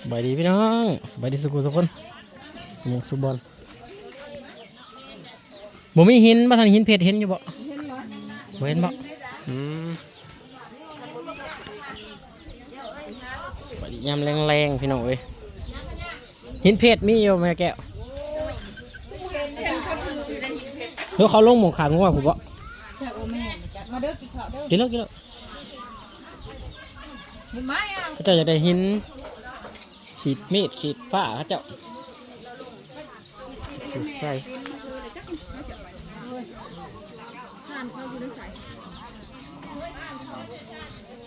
สบายดีพี่น้องสบายดีสุขุทุกคนสมองสุบอลบ่มีหินบ่ทันหินเพชรเห็นอยู่บ่บ่เห็นบ่สบายดียามแรงๆพี่น้องเอ้ยหินเพชรมีอยู่แม่แก้วเดี๋ยวเขาลงหมองขางงัวผมบ่มาเด้อกินข้าวเด้อ กินแล้วเห็นไหมอ่ะ เขาเจ้าจะได้หินขีดมีดขีดฝ้าเขาเจ้าสุดใส่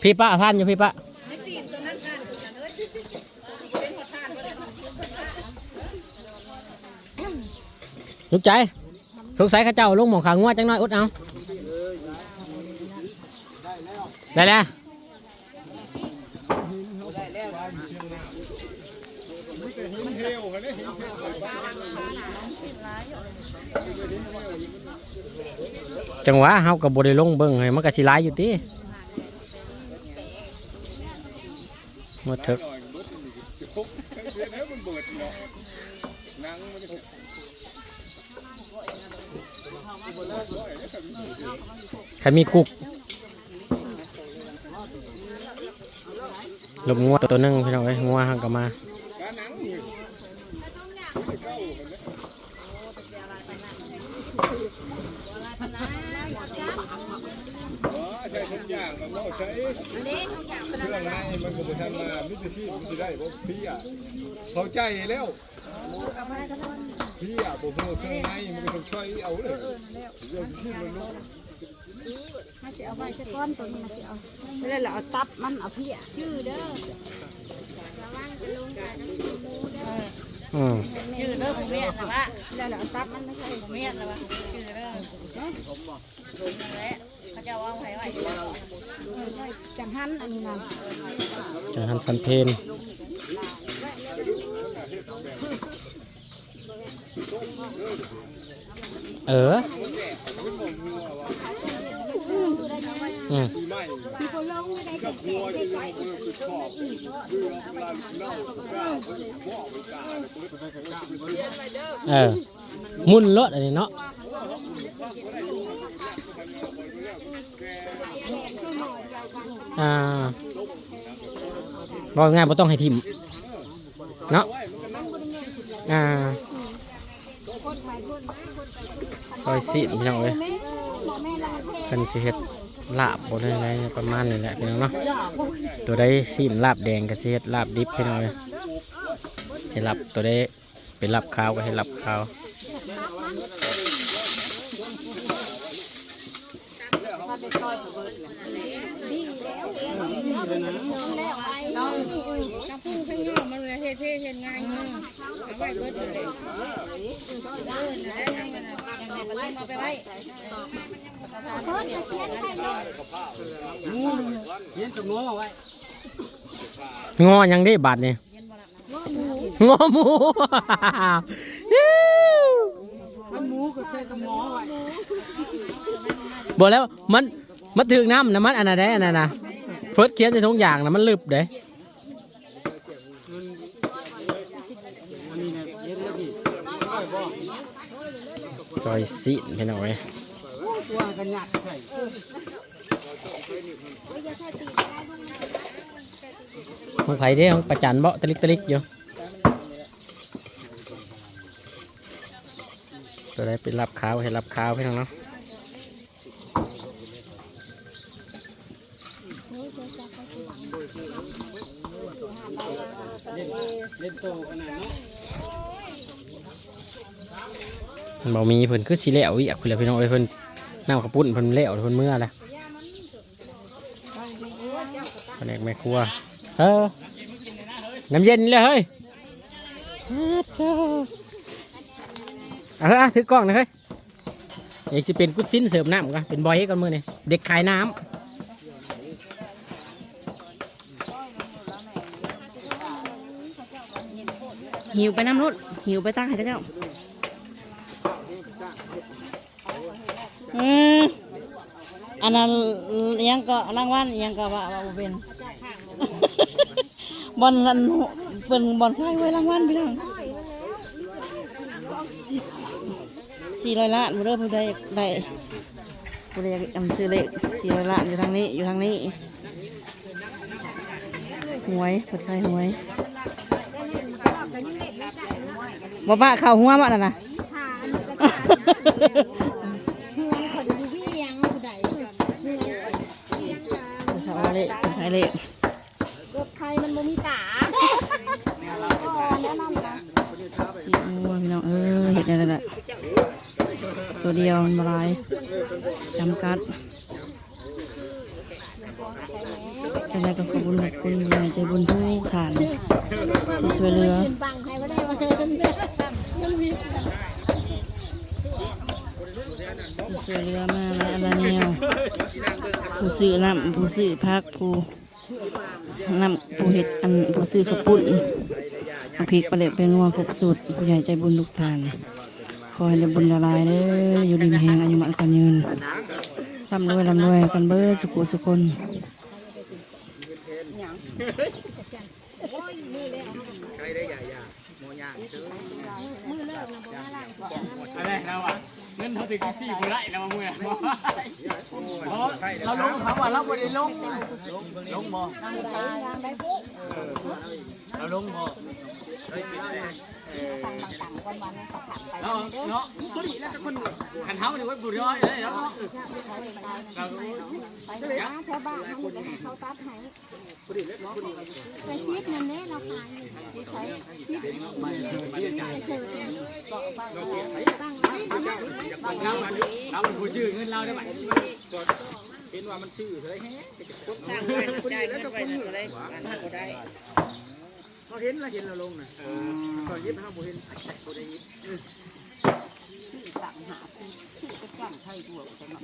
พี่ป้าท่านอยู่พี่ป้าลูกใจสงสัยข้าเจ้าลงหมองขางงัวจังน้อยอดเอาได้แล้วจังหวะเฮากับบริลงเบิ่งให้มันก็สิหลายอยู่ติมาเถอะใครมีกุกลมงัวตัวนึงพี่น้องเอ้ยงัวหังกลับมาใช่ทุกอย่างมันต้องใช้เครื่องในมันก็ไปทำมามิตรชีพมันจะได้บอกพี่อ่ะเขาใจแล้วพี่อ่ะบอกเครื่องในมันก็ต้องช่วยเอาเลยเรื่องที่มันรู้มาสิเอาไว้สักก้อนตัวนี้มาสิเอาไม่ได้แล้วเอาตับมันเอาพี่อ่ะชื่อเด้อชื่อเด้อผมเมียนนะวะแล้วเอาตับมันไม่ใช่ผมเมียนนะวะชื่อเด้อและเขาจะว่าไว้ไว้จังหันอันนี้นะจังหันสันเพนมุนรถอันนี้เนาะบอกง่ายบ่ต้องให้ทิมเนาะซอยซีนพี่น้องเอ้ยเป็นสิเฮ็ดลาบบ่ได้ไงประมาณนี้แหละพี่น้องเนาะตัวได้ซีนลาบแดงก็สิเฮ็ดลาบดิบพี่น้องเอ้ยให้ลาบตัวได้เป็นลาบขาวก็ให้ลาบขาวน้องจะพูดข้างนอกมันเลยเท่ๆเห็นง่ายเอาไว้เบิดเลยเอาไปไว้งอยังได้บาทนี่งอหมูบอกแล้วมันถึงน้ำนะมันอันนั้นได้อันนั้นนะเฟิร์สเขียนในทุกอย่างนะมันลึบเด้ซอยซีนพี่น้องเว้ยของไผ่เด้ของประจันเบาตะลิกอยู่ตัวได้เป็นรับขาวให้รับขาวพี่น้องเนาะบ่มีเพิ่นคือสิแล้วอีกเพิ่นพี่น้องเอ้ยเพิ่นน้ำกระปุ้นเพิ่นแล้วเพิ่นเมื่อละแผนกแม่ครัวน้ำเย็นเลยเฮ้ยถือกล้องนะเฮ้ยอยากสิเป็นกุ๊ดซิ้นเสิร์ฟน้ำกันเป็นบอยกันมื้อนี่เด็กขายน้ำหิวไปน้ำนุ่นหิวไปตั้งให้เจ้าอันนั้นยังก็รางวัลยังก็ว่าเป็นบอลนั้น เปิดบอลค่ายไว้รางวัลพี่น้อง400 ล้านบ่เด้อผู้ใดได้ผู้ใดซื้อเลข400 ล้านอยู่ทางนี้หวยเปิดค่ายหวยบ่บ้าเข้าหัวมานั่นน่ะเขาเลขเป็นใครเลขรถไทยมันบ่มีตาแนะนำนะพี่น้องเห็ดอะไรละตัวเดียวมันบลายจำกัดแต่แล้วก็ขอบคุณคุณใจบุญทุกฐานที่ช่วยเหลือช่วยเหลือมาและอะไรแนวผู้ซื้อน้ำผู้ซื้อพักผู้น้ำผู้เห็ดอันผู้ซื้อข้าวปุ้นเอาพริกปลาเล็ดเป็นนัวครบสูตรผู้ใหญ่ใจบุญทุกทานขอให้ได้บุญละลายเด้ออยู่ดีมีแหงอายุมันกันยืนร่ำรวยกันเบิดสุขสุขคนอะไรเราอ่ะเงินเขาถึงจี้กูไล่เราเมื่อเราลงเขาว่าเราไม่ได้ลงบ่เราลงบ่เนาะก็ดีแล้วคนขันเท้านี่ว่าบุญย้อยเลยเนาะเราแถวบ้านเขาจะให้เขาตัดให้ใส่พริกนั่นแน่เราขายใส่พริกเราเป็นผู้ชื่อเงินเราได้ไหมเห็นว่ามันชื่อเลยสร้างได้แล้วก็คนอยู่เลยได้เขาเห็นเราลงนะตอนยิบห้าโมเห็นโมได้ยิบ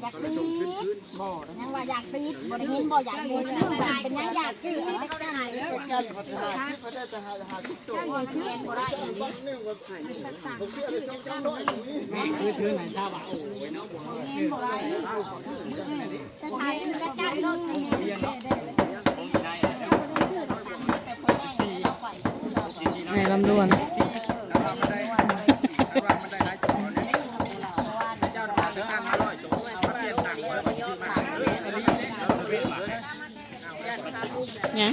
อยากตีบ่ยังว่าอยากตีบ่ได้ยินบ่อยากตีเป็นยังอยากตีเขาได้เขาได้จะหาตัวชื่อบ่ได้นี่คือไหนทราบว่าโอ้ยน้องบ่ได้จะถ่ายจะจัดรถให้ลำดวนเนี่ย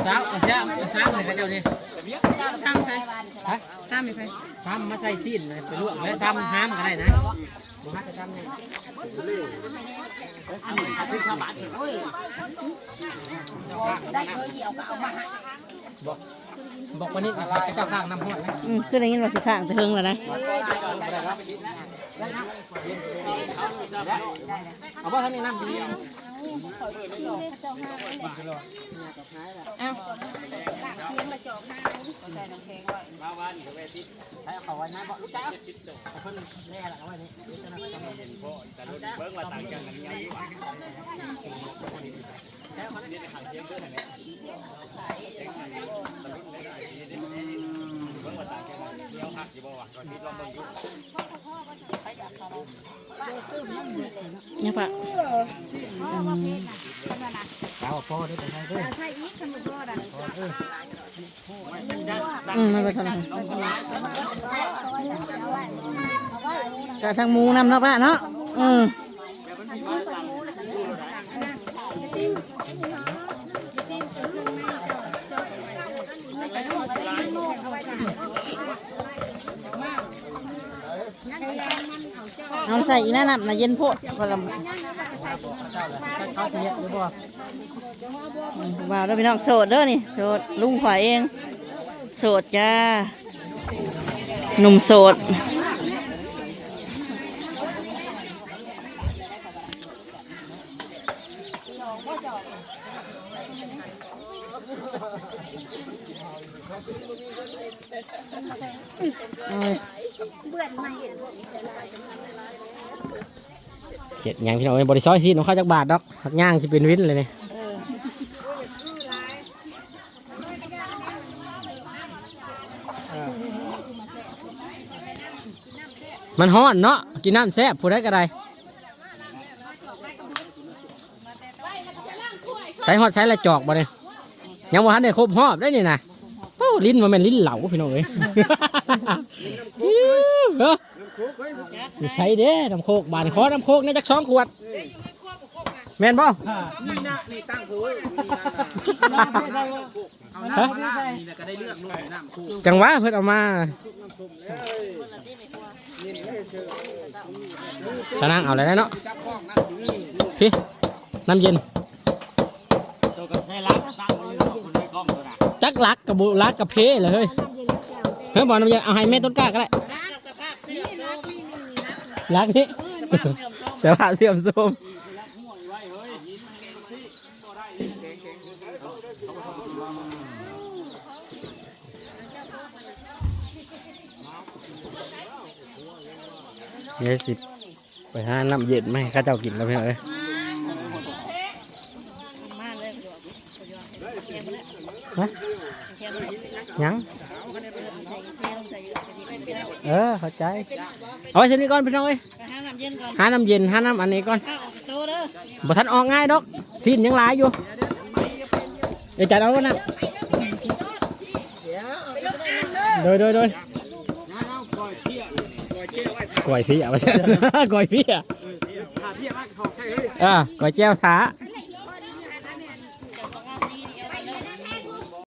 ซ้ำเลยครับเจ้านี่ซ้ำใครซ้ำใครซ้ำมาใส่ซีนไปลวกแล้วซ้ำห้ามก็ได้นะบ่ฮักจะซ้ำเนี่ยบอกวันนี้เจ้าข้างน้ำห้อนนะคือได้ยินว่าสิข้างแต่เฮิงแล้วนะเอาว่าท่านนี่น้ำดีเขาไว้นะบอกลูกจ้าเพิ่นแม่ละเอาไว้นี่เบิ้งว่าต่างกันกันยังไงเนี่ยปะดาวพ่อได้ไปใช่ด้วยใช่อีกคนพ่อได้ไม่ไปทำอะไรกะทางมูนำเนาะป้าเนาะเอาใส่อีนั่นน่ะเย็นโพดก็ลำว้าวแล้วพี่น้องโสดเด้อนี่โสดลุงขวายเองโสดจ้าหนุ่มโสดเขียดยังพี่น้องบริซ้อยซีน้องข้าวจักบาทดอกหักย่างจะเป็นวินเลยนี่มันฮ้อนเนาะกินน้ำแซ่บผู้ใดก็ได้ใช้ฮอดใช้ละจอกบ่เนี่ย ยังว่าทันได้ครบหอบได้นี่นะโอ้ลิ้นมันเป็นลิ้นเหลาพี่น้องเอ้ยเฮ้ยใส่เด้น้ำโคกบานคอน้ำโคกนี่จัก2 ขวดแม่นบ่ฮะจังหวะเพิ่นเอามาชนะเอาอะไรได้เนาะพี่น้ำเย็นจักลักกับบุลักกับเพเลยเฮ้ยเฮ้ยบอกน้ำเย็นเอาให้แม่ต้นกล้าก็ได้ลักนี่เสียผ้าเสื่อมโทรมเนี่ยสิไปหาน้ำเย็นไหมข้าเจ้ากินแล้วเพื่อนเอ้ยฮะยังเข้าใจเอาไว้เส้นนี้ก่อนพี่น้องเอ้ยหาน้ำเย็นหาน้ำอันนี้ก่อนบ่ทันออกง่ายดอกซีนยังหลายอยู่เดี๋ยวจัดเอาแล้วนะโดยก่อยพี่อ่ะไม่ใช่ก่อยพี่อ่ะก่อยแจ้วท้า